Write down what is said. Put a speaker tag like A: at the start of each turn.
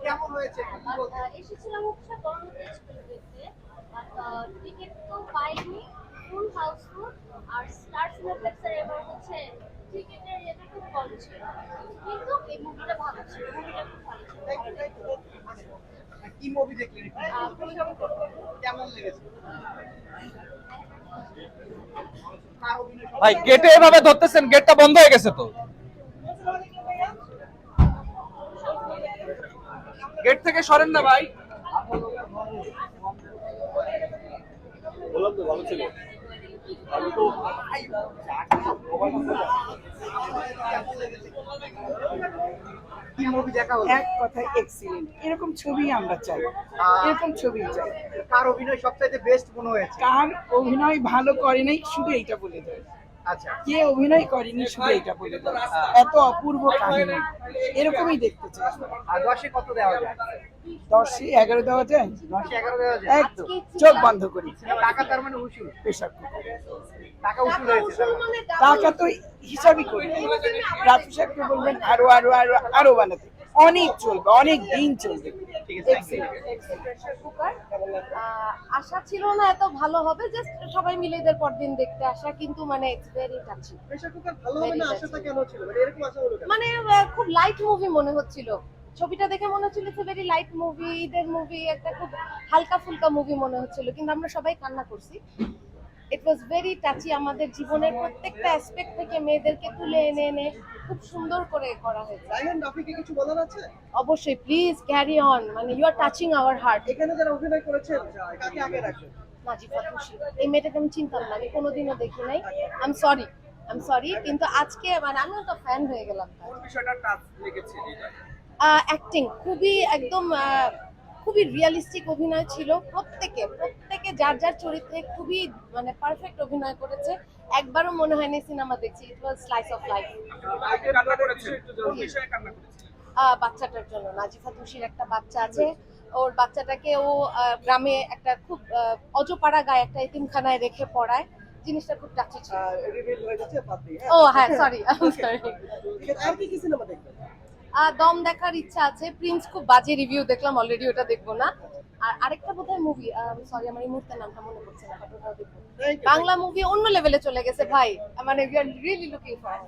A: কেমন হয়েছে?
B: এসেছিলাম হচ্ছে গণতেজ দেখতে, টিকিট তো পাইনি, ফুল হাউসফুল। আর স্টার সিনেপ্লেক্সের এবার হচ্ছে টিকিটের রেট খুব কম ছিল, কিন্তু এই মুভিটা ভালো ছিল, মুভিটা খুব ভালো ছিল।
A: কি মুভি দেখলেন? কেমন লেগেছে?
C: ভাই গেটে এভাবে ধরতেছেন, গেটটা বন্ধ হয়ে গেছে তো। গেট থেকে সরেন না ভাই।
D: বললাম তো ভালো ছিল। আমি তো
A: কি মুভি দেখা হলো?
E: এক কথায় এক্সিলেন্ট। এরকম ছবি আমরা চাই, এরকম ছবি চাই।
A: কার অভিনয় সবচাইতে বেস্ট মনে হয়েছে?
E: কার অভিনয় ভালো করে নাই শুধু এইটা বলে দেয়,
A: আচ্ছা,
E: কে অভিনয় করেনি শুধু এইটা বলে দেয়। এত অপূর্ব কাহিনী, এরকমই দেখতে চাই।
A: আর 10-এ কত দেওয়া যায়?
E: 10-এ 11 দেওয়া যায়,
A: 10-এ 11 দেওয়া যায়।
E: একদম চোখ বন্ধ করি।
A: টাকা তার মানে উসুল,
E: পেশাব
A: টাকা উসুল হয়েছে তার মানে।
E: টাকা তো হিসাবই করি। রাফি সাহেবকে বলবেন আরো আরো আরো আরো বানাতে, অনেক চলবে, অনেক দিন চলবে।
A: ঠিক আছে,
B: প্রেসার কুকার আশা ছিল না এত ভালো হবে, জাস্ট সবাই মিলে ঈদের পর দিন দেখতে আসা, কিন্তু মানে it's very touchy.
A: Pressure cooker ভালো হবে না আশাটা কেন ছিল? মানে এরকম আশা হলো কেন?
B: মানে খুব লাইট মুভি মনে হচ্ছিল, ছবিটা দেখে মনে হচ্ছিল ইটস ভেরি লাইট মুভি, ঈদের মুভি, একটা খুব হালকা ফুলকা মুভি মনে হচ্ছিল, কিন্তু আমরা সবাই কান্না করছি। ইট ওয়াজ ভেরি টাচি, আমাদের জীবনের প্রত্যেকটা অ্যাসপেক্ট থেকে মেয়েদেরকে তুলে এনে এনে খুব সুন্দর করে করা হয়েছে।
A: রায়হান রাফিকে কিছু বলার আছে?
B: অবশ্যই, প্লিজ ক্যারি অন, মানে you are touching our heart.
A: এখানে যারা অভিনয় করেছেন কাকে আগে রাখবেন?
B: নাজিফা তুষি, এই মেয়েটাকে আমি চিনতাম না, আমি কোনোদিনও দেখি নাই। আই এম সরি, কিন্তু আজকে মানে আমি তো ফ্যান হয়ে গেলাম।
C: কোন বিষয়টা টাচ লেগেছে যেটা?
B: অ্যাক্টিং খুবই একদম খুবই রিয়েলিস্টিক অভিনয় ছিল, প্রত্যেকে যার যার চরিত্রে খুবই মানে পারফেক্ট অভিনয় করেছে। একবারও মনে হয়নি সিনেমা দেখছি, ইট ওয়াজ স্লাইস অফ লাইফ।
C: কান্না করেছেন, কোন বিষয়ে কান্না করেছেন?
B: বাচ্চাটার জন্য, নাজিফা তুষির একটা বাচ্চা আছে, ওর বাচ্চাটাকে ও গ্রামে একটা খুব অজপাড়া গায়ে একটা এতিমখানায় রেখে পড়ায়, জিনিসটা খুব টাচি ছিল।
A: রিভিল হয়ে যাচ্ছে পাতি।
B: ও হ্যাঁ, সরি।
A: আর কি সিনেমা দেখবেন?
B: দম দেখার ইচ্ছা আছে, প্রিন্স খুব বাজে রিভিউ দেখলাম অলরেডি, ওটা দেখবো না। আর আরেকটা বোধহয় মুভি, সরি আমার এই মুহূর্তে নামটা মনে পড়ছে না, but ওটাও দেখবো। বাংলা মুভি অন্য লেভেলে চলে গেছে ভাই, মানে we are really looking for.